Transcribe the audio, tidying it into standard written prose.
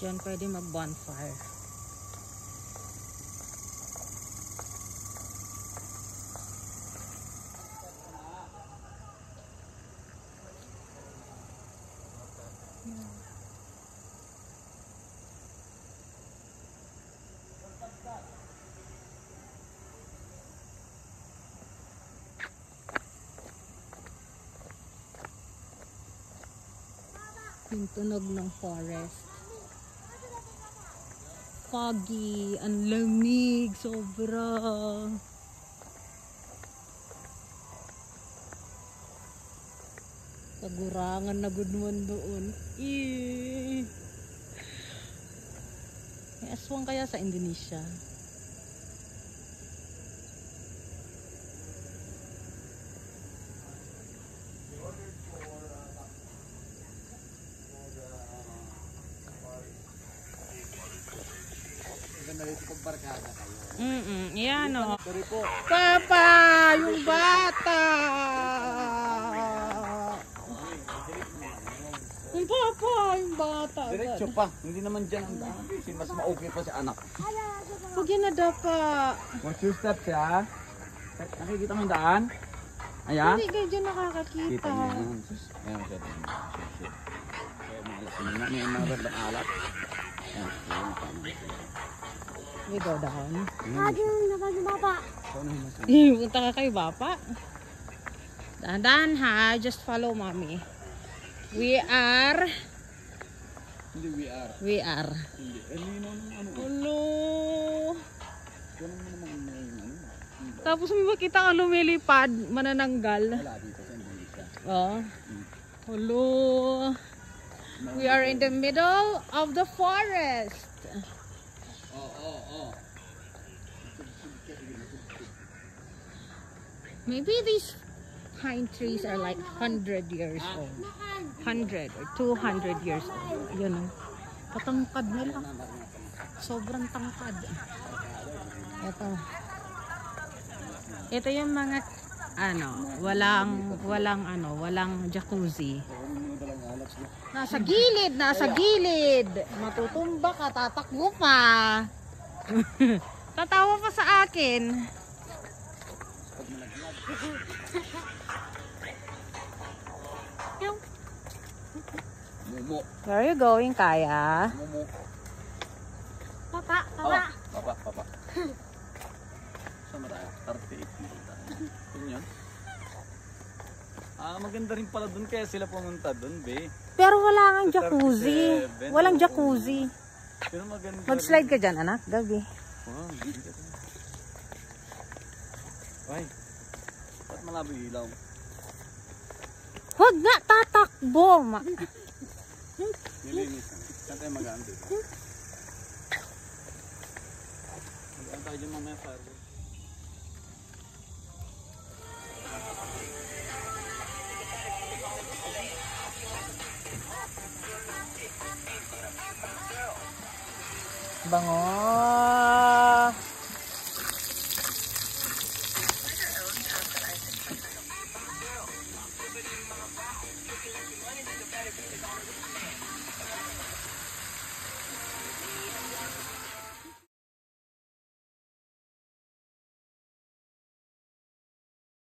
Diyan pwede mag-bonfire. Yung tunog ng forest. Foggy, ang lamig, sobra. Kagurangan na gudman doon. May aswang kaya sa Indonesia? Yan o. Papa, yung bata. Yung papa, yung bata. Diretso pa. Hindi naman dyan ang daan. Mas ma-okay pa si anak. Huwag yan na dapa. Watch your steps, ha? Nakikita mo yung daan? Ayan? Hindi kayo dyan nakakakita. Kita niya yan. Ayan, siya din. May mga randang alat. We go down. Punta ka kay Bapa. Dahan-dahan ha. Just follow mommy. We are. Hindi, we are. We are. Hindi. Ano? Hello. Ganun mo naman ano. Tapos may makita ka lumilipad. Manananggal. Wala dito sa Indonesia. Oh. Hello. We are in the middle of the forest. Maybe these pine trees are like 100 years old. 100 or 200 years old. Yun o. Patangkad nila. Sobrang tangkad. Ito yung mga walang jacuzzi. Nasa gilid. Matutumba ka, tatakbo pa. Tatawa pa sa akin. Where are you going, Kaya? Papa. Papa. Saan tayo? 38 dito tayo. Yun. Maganda rin pala dun kaya sila pumunta dun, be. Pero wala nga jacuzzi. Walang jacuzzi. Pero maganda. Mag-slide ka dyan, anak. Gabi. Wow, ay, ba't malabo yung ilaw? Huwag nga, tatakbo. Nilinis. Saan tayo magaan dito? Magaan tayo dyan mamaya fireworks. Bango.